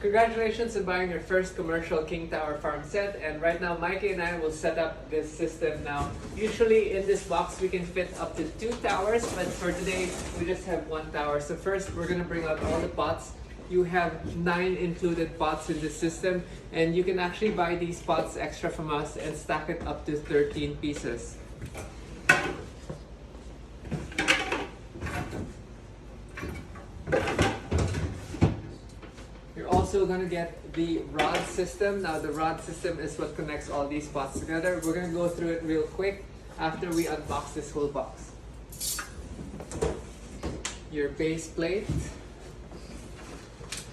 Congratulations on buying your first commercial King Tower farm set, and right now Mikey and I will set up this system. Now usually in this box we can fit up to 2 towers, but for today we just have 1 tower. So first we're going to bring out all the pots. You have 9 included pots in this system, and you can actually buy these pots extra from us and stack it up to 13 pieces. Also going to get the rod system. Now the rod system is what connects all these pots together. We're going to go through it real quick after we unbox this whole box. Your base plate.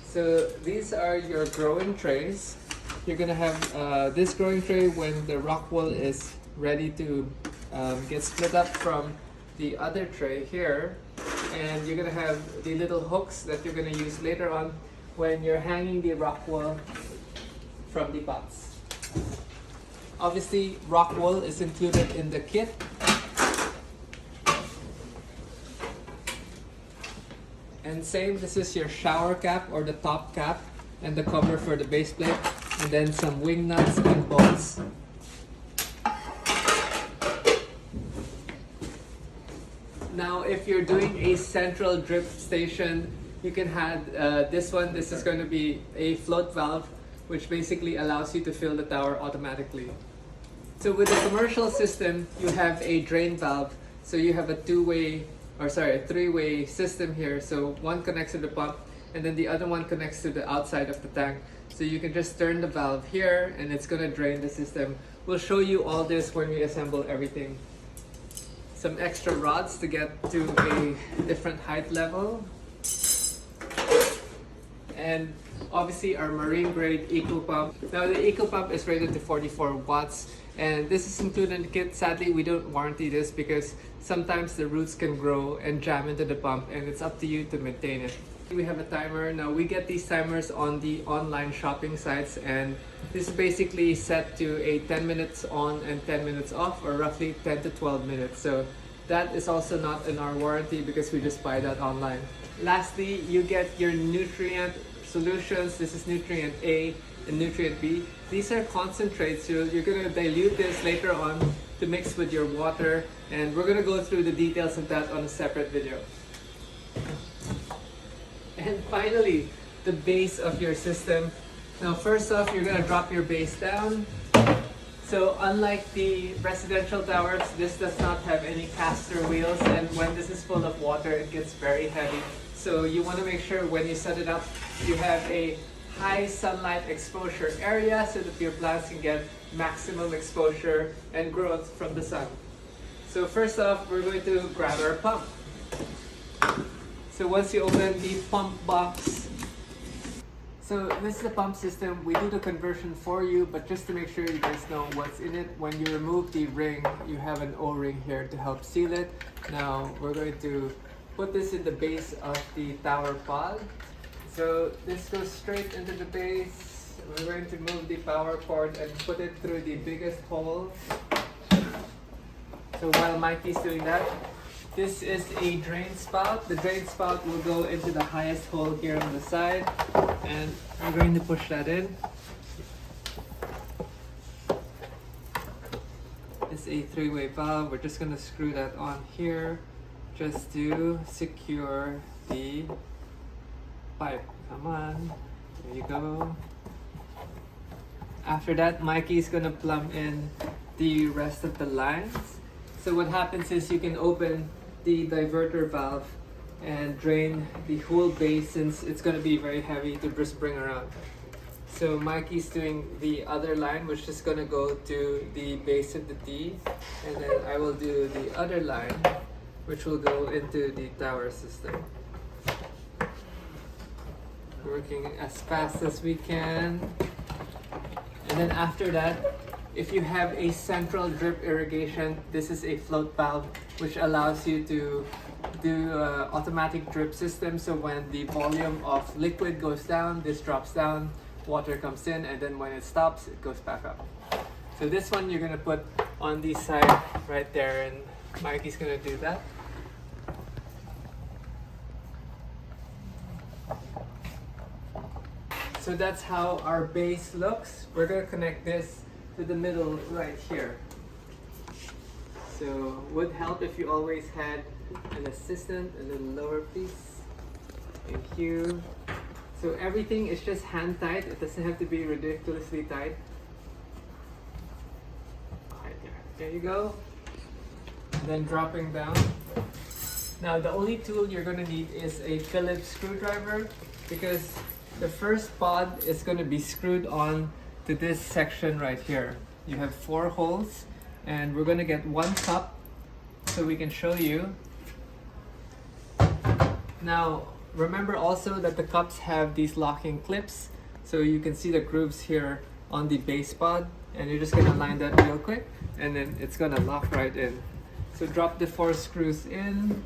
So these are your growing trays. You're going to have this growing tray when the rock wool is ready to get split up from the other tray here, and you're going to have the little hooks that you're going to use later on when you're hanging the rock wool from the pots. Obviously, rock wool is included in the kit. And same, this is your shower cap or the top cap and the cover for the base plate, and then some wing nuts and bolts. Now, if you're doing a central drip station, you can have this one. This is going to be a float valve, which basically allows you to fill the tower automatically. So with the commercial system, you have a drain valve. So you have a three-way system here. So one connects to the pump, and then the other one connects to the outside of the tank. So you can just turn the valve here, and it's going to drain the system. We'll show you all this when we assemble everything. Some extra rods to get to a different height level. And obviously our marine grade eco pump. Now the eco pump is rated to 44 watts, and this is included in the kit. Sadly, we don't warranty this because sometimes the roots can grow and jam into the pump, and it's up to you to maintain it. We have a timer. Now we get these timers on the online shopping sites, and this is basically set to a 10 minutes on and 10 minutes off, or roughly 10 to 12 minutes. So that is also not in our warranty because we just buy that online. Lastly, you get your nutrient solutions. This is nutrient A and nutrient B. These are concentrates, so you're going to dilute this later on to mix with your water, and we're going to go through the details of that on a separate video. And finally, the base of your system. Now first off, you're going to drop your base down. So unlike the residential towers, this does not have any caster wheels, and when this is full of water, it gets very heavy. So you want to make sure when you set it up, you have a high sunlight exposure area so that your plants can get maximum exposure and growth from the sun. So first off, we're going to grab our pump. So once you open the pump box, so this is the pump system. We do the conversion for you, but just to make sure you guys know what's in it, when you remove the ring, you have an O-ring here to help seal it. Now we're going to put this in the base of the tower pod. So this goes straight into the base. We're going to move the power cord and put it through the biggest hole. So while Mikey's doing that, this is a drain spout. The drain spout will go into the highest hole here on the side, and we're going to push that in. It's a 3-way valve. We're just going to screw that on here just to secure the pipe. Come on, there you go. After that, Mikey's going to plumb in the rest of the lines. So what happens is you can open the diverter valve and drain the whole base, since it's going to be very heavy to just bring around. So Mikey's doing the other line, which is going to go to the base of the T, and then I will do the other line, which will go into the tower system. Working as fast as we can. And then after that, if you have a central drip irrigation, this is a float valve, which allows you to do automatic drip system. So when the volume of liquid goes down, this drops down, water comes in, and then when it stops, it goes back up. So this one you're gonna put on the side right there, and Mikey's gonna do that. So that's how our base looks. We're gonna connect this to the middle right here. So would help if you always had an assistant, a little lower piece. Thank you. So everything is just hand tight. It doesn't have to be ridiculously tight. Right there. There you go. And then dropping down. Now the only tool you're gonna need is a Phillips screwdriver, because the first pod is gonna be screwed on to this section right here. You have 4 holes, and we're gonna get 1 cup so we can show you. Now remember also that the cups have these locking clips, so you can see the grooves here on the base pod, and you're just gonna line that real quick and then it's gonna lock right in. So drop the 4 screws in,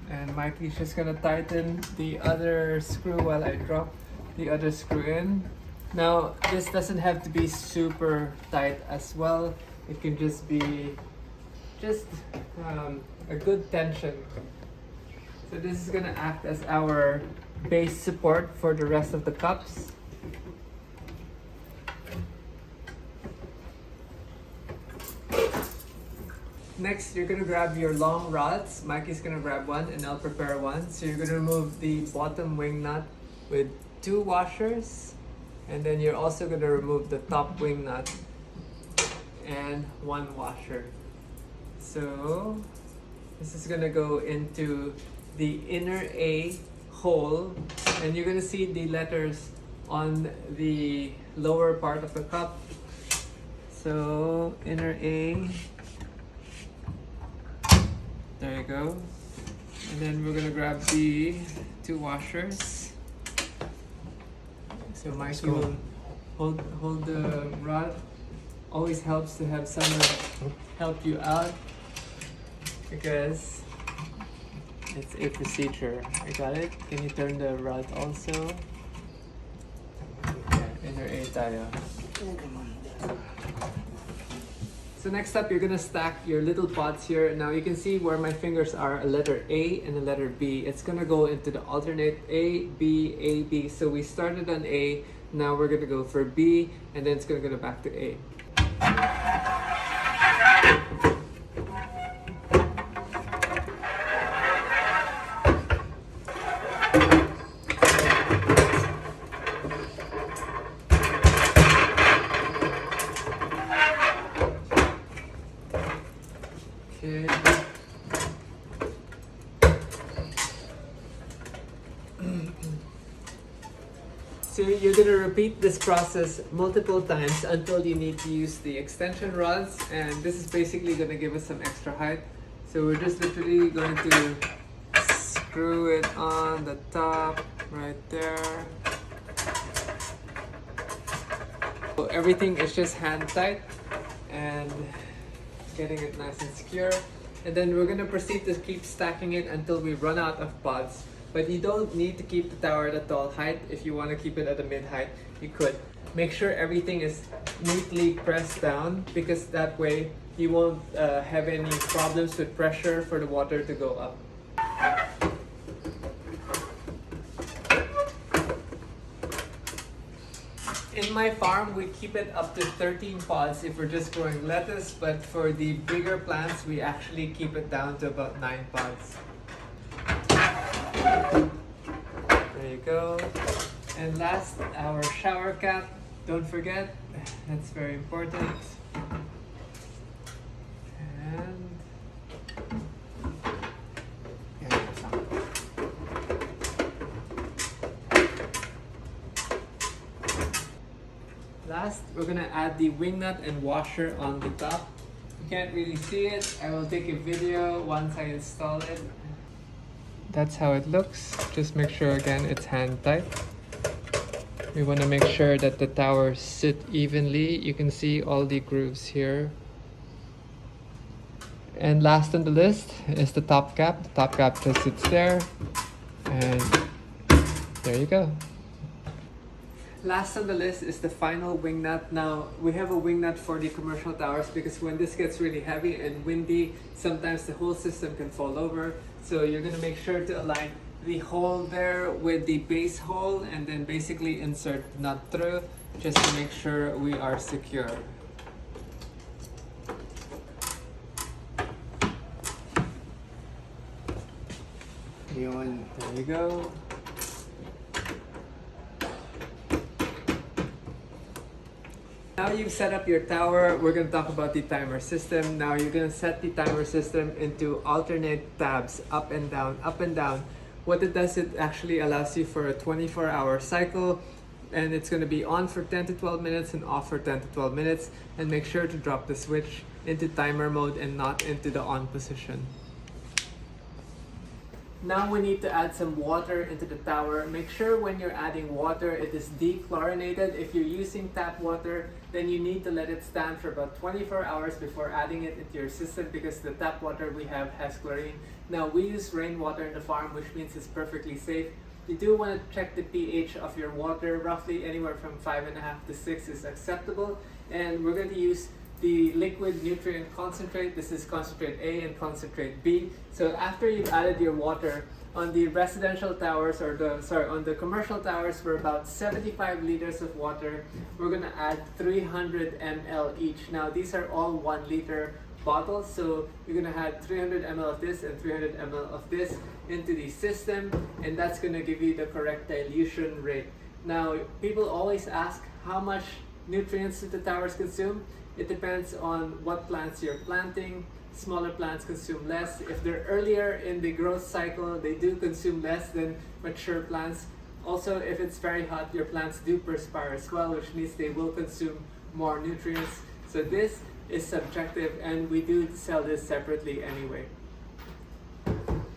and Mikey's just gonna tighten the other screw while I drop the other screw in. Now this doesn't have to be super tight as well. It can just be a good tension. So this is gonna act as our base support for the rest of the cups. Next, you're gonna grab your long rods. Mikey's gonna grab one and I'll prepare one. So you're gonna remove the bottom wing nut with 2 washers, and then you're also gonna remove the top wing nut and 1 washer. So this is gonna go into the inner A hole, and you're gonna see the letters on the lower part of the cup. So inner A, there you go. And then we're gonna grab the 2 washers. So Mikey will hold the rod. Always helps to have someone help you out, because it's a procedure. I got it. Can you turn the rod also? Yeah, inner A tayo. So next up, you're gonna stack your little pots here. Now you can see where my fingers are, a letter A and a letter B. It's gonna go into the alternate A, B, A, B. So we started on A, now we're gonna go for B, and then it's gonna go back to A. Okay. So you're gonna repeat this process multiple times until you need to use the extension rods, and this is basically gonna give us some extra height. So we're just literally going to screw it on the top right there. So everything is just hand tight and getting it nice and secure. And then we're gonna proceed to keep stacking it until we run out of pods. But you don't need to keep the tower at a tall height. If you want to keep it at a mid height, you could. Make sure everything is neatly pressed down, because that way you won't have any problems with pressure for the water to go up. In my farm, we keep it up to 13 pods if we're just growing lettuce, but for the bigger plants, we actually keep it down to about 9 pods. There you go. And last, our shower cap. Don't forget, that's very important. And last, we're gonna add the wing nut and washer on the top. You can't really see it. I will take a video once I install it. That's how it looks. Just make sure again it's hand tight. We want to make sure that the towers sit evenly. You can see all the grooves here. And last on the list is the top cap. The top cap just sits there, and there you go. Last on the list is the final wing nut. Now, we have a wing nut for the commercial towers because when this gets really heavy and windy, sometimes the whole system can fall over. So you're gonna make sure to align the hole there with the base hole and then basically insert the nut through just to make sure we are secure. Yun, there you go. Now you've set up your tower, we're going to talk about the timer system. Now you're going to set the timer system into alternate tabs, up and down, up and down. What it does, it actually allows you for a 24-hour cycle, and it's going to be on for 10 to 12 minutes and off for 10 to 12 minutes. And make sure to drop the switch into timer mode and not into the on position. Now we need to add some water into the tower. Make sure when you're adding water, it is dechlorinated. If you're using tap water, then you need to let it stand for about 24 hours before adding it into your system, because the tap water we have has chlorine. Now we use rainwater in the farm, which means it's perfectly safe. You do want to check the pH of your water. Roughly anywhere from 5.5 to 6 is acceptable. And we're going to use the liquid nutrient concentrate. This is concentrate A and concentrate B. So after you've added your water, on the residential towers, or on the commercial towers, for about 75 liters of water, we're gonna add 300 ml each. Now these are all 1 liter bottles, so you're gonna add 300 ml of this and 300 ml of this into the system, and that's gonna give you the correct dilution rate. Now people always ask, how much nutrients do the towers consume? It depends on what plants you're planting. Smaller plants consume less. If they're earlier in the growth cycle, they do consume less than mature plants. Also, if it's very hot, your plants do perspire as well, which means they will consume more nutrients. So this is subjective, and we do sell this separately anyway.